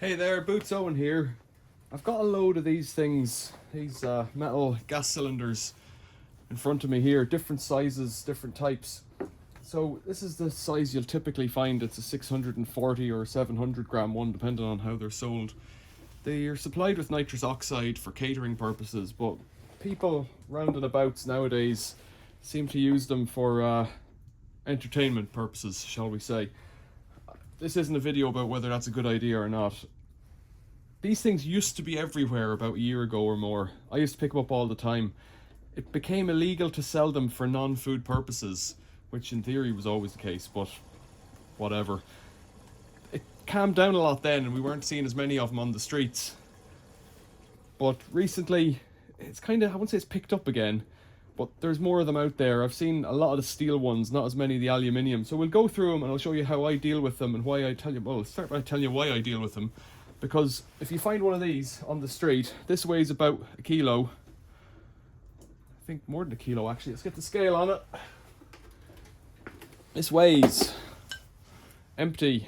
Hey there, Boots Owen here. I've got a load of these things, these metal gas cylinders in front of me here, different sizes, different types. So this is the size you'll typically find. It's a 640 or 700 gram one, depending on how they're sold. They are supplied with nitrous oxide for catering purposes, but people round and abouts nowadays seem to use them for entertainment purposes, shall we say. This isn't a video about whether that's a good idea or not. These things used to be everywhere about a year ago or more. I used to pick them up all the time. It became illegal to sell them for non-food purposes, which in theory was always the case, but whatever. It calmed down a lot then, and we weren't seeing as many of them on the streets. But recently, it's kind of, I wouldn't say it's picked up again, but there's more of them out there. I've seen a lot of the steel ones, not as many of the aluminium. So we'll go through them and I'll show you how I deal with them and why I tell you, well, I'll start by telling you why I deal with them. Because if you find one of these on the street, this weighs about a kilo. I think more than a kilo actually. Let's get the scale on it. This weighs empty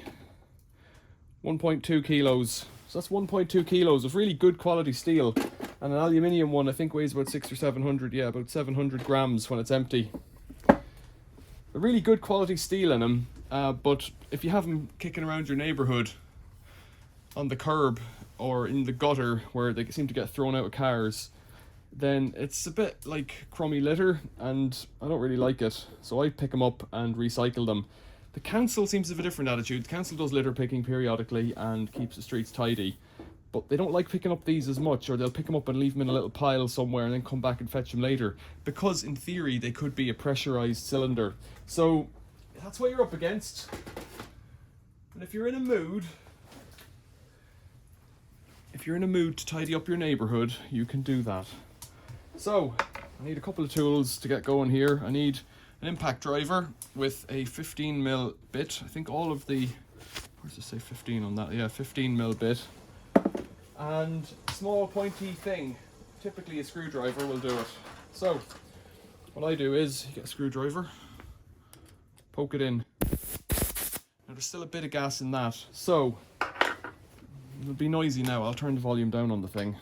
1.2 kilos. So that's 1.2 kilos of really good quality steel. And an aluminium one I think weighs about 600 or 700, yeah, about 700 grams when it's empty. A really good quality steel in them, but if you have them kicking around your neighbourhood on the curb or in the gutter where they seem to get thrown out of cars, then it's a bit like crummy litter and I don't really like it. So I pick them up and recycle them. The council seems to have a different attitude. The council does litter picking periodically and keeps the streets tidy. But they don't like picking up these as much, or they'll pick them up and leave them in a little pile somewhere and then come back and fetch them later. Because in theory they could be a pressurized cylinder. So that's what you're up against. And if you're in a mood to tidy up your neighbourhood, you can do that. So, I need a couple of tools to get going here. I need an impact driver with a 15mm bit. I think all of the, where's it say 15 on that? Yeah, 15mm bit. And a small pointy thing. Typically a screwdriver will do it. So, what I do is, you get a screwdriver, poke it in. Now there's still a bit of gas in that, so it'll be noisy now. I'll turn the volume down on the thing.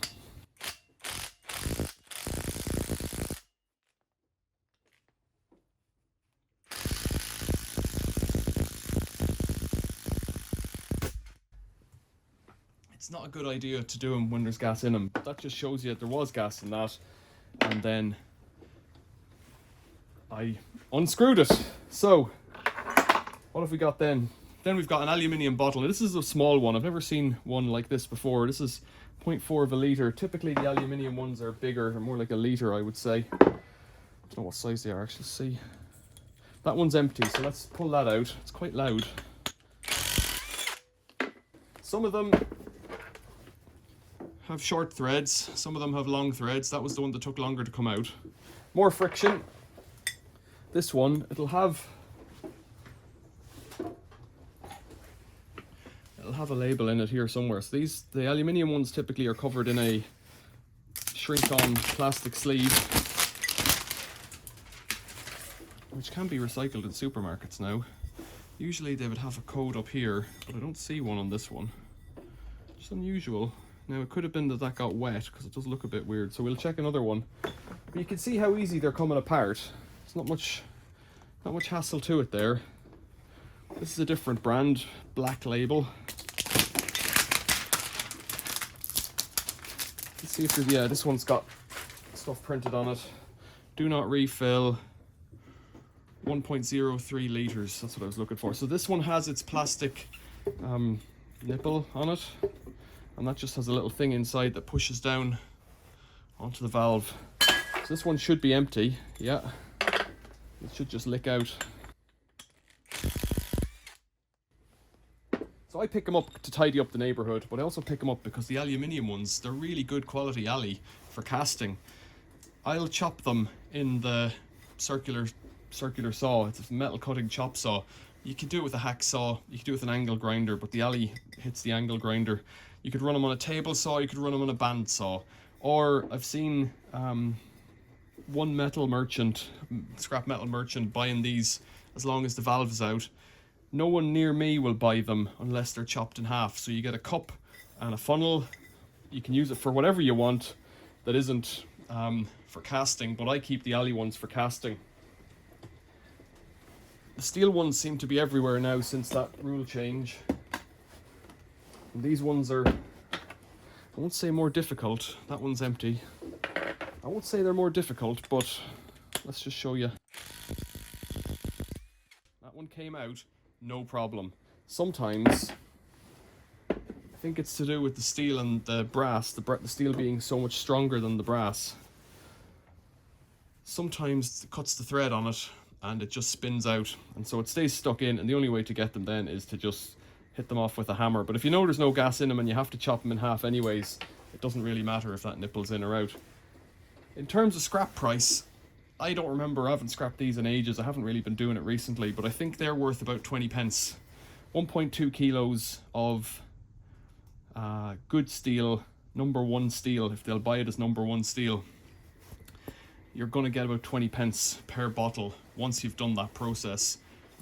It's not a good idea to do them when there's gas in them. That just shows you that there was gas in that. And then I unscrewed it. So, what have we got then? Then we've got an aluminium bottle. Now, this is a small one. I've never seen one like this before. This is 0.4 of a litre. Typically the aluminium ones are bigger. They're more like a litre, I would say. I don't know what size they are actually. See, that one's empty, so let's pull that out. It's quite loud. Some of them have short threads, some of them have long threads. That was the one that took longer to come out. More friction. This one, it'll have a label in it here somewhere. So the aluminium ones typically are covered in a shrink-on plastic sleeve, which can be recycled in supermarkets now. Usually they would have a code up here, but I don't see one on this one. Just unusual. Now it could have been that that got wet because it does look a bit weird, so we'll check another one. But you can see how easy they're coming apart. It's not much hassle to it there. This is a different brand, black label. Let's see if there's, yeah, this one's got stuff printed on it. Do not refill, 1.03 litres, that's what I was looking for. So this one has its plastic nipple on it, and that just has a little thing inside that pushes down onto the valve. So this one should be empty, yeah. It should just lick out. So I pick them up to tidy up the neighbourhood, but I also pick them up because the aluminium ones, they're really good quality ali for casting. I'll chop them in the circular saw. It's a metal cutting chop saw. You can do it with a hacksaw, you can do it with an angle grinder, but the ali hits the angle grinder. You could run them on a table saw, you could run them on a band saw. Or I've seen one metal merchant, scrap metal merchant, buying these as long as the valve is out. no one near me will buy them unless they're chopped in half. So you get a cup and a funnel. You can use it for whatever you want that isn't for casting, but I keep the alley ones for casting. The steel ones seem to be everywhere now since that rule change. And these ones are, I won't say more difficult. That one's empty. I won't say they're more difficult, but let's just show you. That one came out, no problem. Sometimes, I think it's to do with the steel and the brass, the steel being so much stronger than the brass. Sometimes it cuts the thread on it and it just spins out, and so it stays stuck in, and the only way to get them then is to just hit them off with a hammer. But if you know there's no gas in them and you have to chop them in half anyways, it doesn't really matter if that nipple's in or out. In terms of scrap price, I don't remember, I haven't scrapped these in ages, I haven't really been doing it recently, but I think they're worth about 20 pence. 1.2 kilos of good steel, number one steel, if they'll buy it as number one steel. You're going to get about 20 pence per bottle once you've done that process.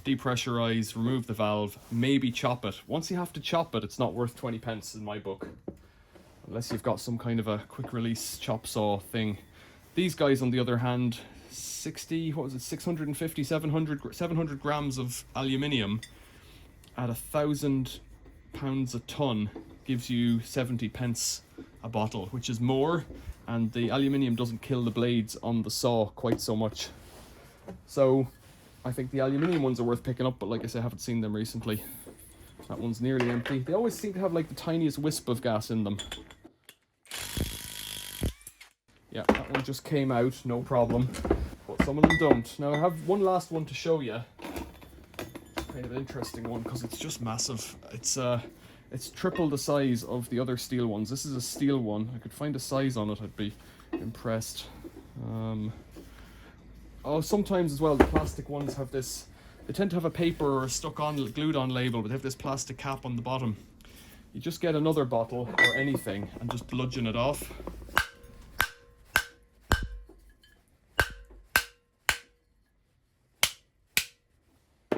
Depressurize, remove the valve, maybe chop it. Once you have to chop it, it's not worth 20 pence in my book. Unless you've got some kind of a quick release chop saw thing. These guys, on the other hand, 650, 700 grams of aluminium at £1,000 a ton gives you 70 pence a bottle, which is more. And the aluminium doesn't kill the blades on the saw quite so much. So I think the aluminium ones are worth picking up, but like I say, I haven't seen them recently. That one's nearly empty. They always seem to have like the tiniest wisp of gas in them. Yeah, that one just came out, no problem. But some of them don't. Now I have one last one to show you. Kind of an interesting one because it's just massive. It's triple the size of the other steel ones. This is a steel one. I could find a size on it, I'd be impressed. Oh, sometimes as well, the plastic ones have this, they tend to have a paper or stuck on, glued on label, but they have this plastic cap on the bottom. You just get another bottle or anything and just bludgeon it off.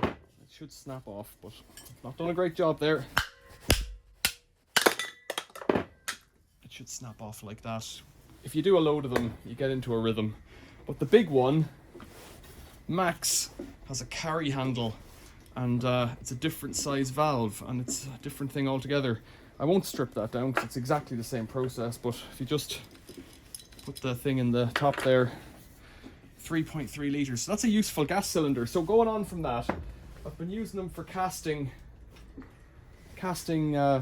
It should snap off, but I've not done a great job there. Should snap off like that. If you do a load of them, you get into a rhythm. But the big one, Max, has a carry handle, and it's a different size valve, and it's a different thing altogether. I won't strip that down because it's exactly the same process, but if you just put the thing in the top there, 3.3 litres. So that's a useful gas cylinder. So going on from that, I've been using them for casting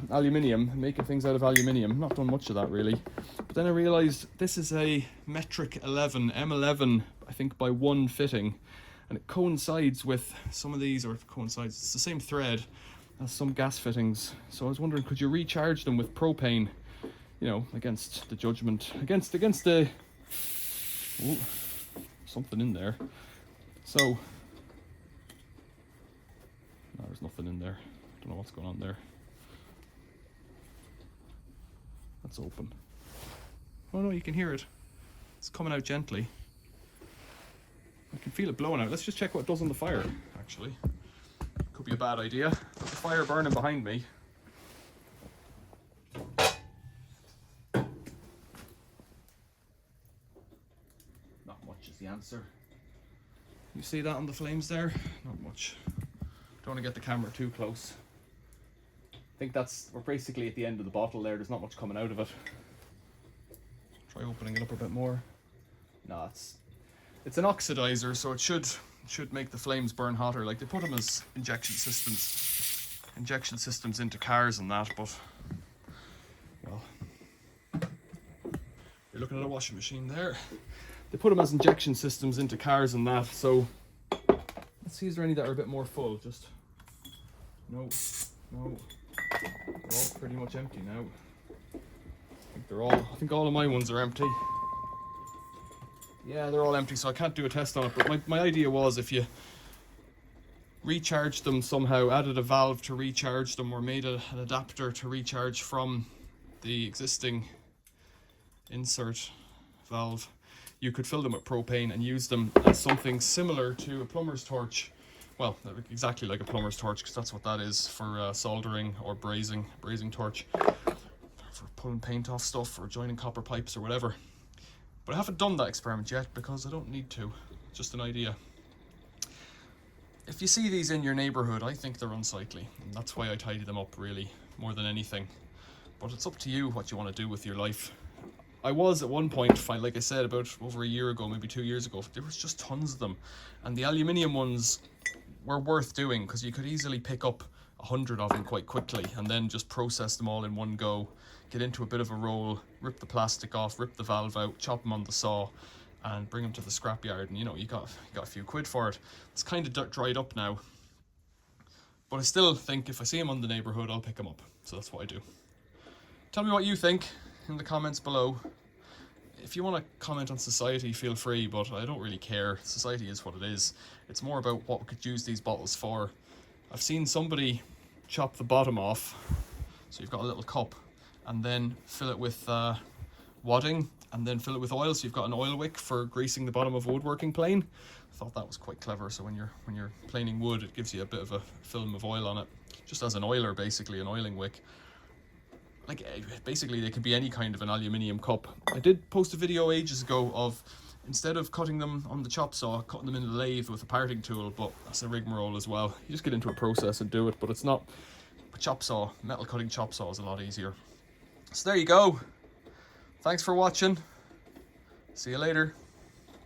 aluminium, making things out of aluminium. Not done much of that really, but then I realized this is a metric 11 M11, I think by one fitting, and it coincides with some of these, or coincides, it's the same thread as some gas fittings. So I was wondering, could you recharge them with propane, you know, against the judgment, against the ooh, something in there. So no, there's nothing in there. Don't know what's going on there. That's open. Oh no, you can hear it. It's coming out gently. I can feel it blowing out. Let's just check what it does on the fire, actually. Could be a bad idea. Got the fire burning behind me. Not much is the answer. You see that on the flames there? Not much. Don't want to get the camera too close. I think we're basically at the end of the bottle there. There's not much coming out of it. Try opening it up a bit more. No, it's an oxidizer, so it should make the flames burn hotter. Like, they put them as injection systems into cars and that, but well, you're looking at a washing machine there. They put them as injection systems into cars and that, so let's see, is there any that are a bit more full? Just no. They're all pretty much empty now. I think all of my ones are empty. Yeah, they're all empty, so I can't do a test on it, but my idea was, if you recharge them somehow, added a valve to recharge them, or made an adapter to recharge from the existing insert valve, you could fill them with propane and use them as something similar to a plumber's torch, well, exactly like a plumber's torch, because that's what that is for soldering or brazing torch, for pulling paint off stuff or joining copper pipes or whatever. But I haven't done that experiment yet because I don't need to. Just an idea. If you see these in your neighbourhood, I think they're unsightly, and that's why I tidy them up, really, more than anything. But it's up to you what you want to do with your life. I was at one point, like I said, about over a year ago, maybe 2 years ago, there was just tons of them. And the aluminium ones were worth doing because you could easily pick up 100 of them quite quickly and then just process them all in one go, get into a bit of a roll, rip the plastic off, rip the valve out, chop them on the saw, and bring them to the scrapyard, and you know, you got a few quid for it. It's kind of dried up now, but I still think if I see them on the neighbourhood, I'll pick them up. So that's what I do. Tell me what you think in the comments below. If you want to comment on society, feel free, but I don't really care. Society is what it is. It's more about what we could use these bottles for. I've seen somebody chop the bottom off, so you've got a little cup, and then fill it with wadding, and then fill it with oil, so you've got an oil wick for greasing the bottom of a woodworking plane. I thought that was quite clever. So when you're planing wood, it gives you a bit of a film of oil on it, just as an oiler, basically, an oiling wick. Like, basically they could be any kind of an aluminium cup. I did post a video ages ago of, instead of cutting them on the chop saw, cutting them in the lathe with a parting tool, but that's a rigmarole as well. You just get into a process and do it, but it's not a chop saw. Metal cutting chop saw is a lot easier. So there you go. Thanks for watching. See you later.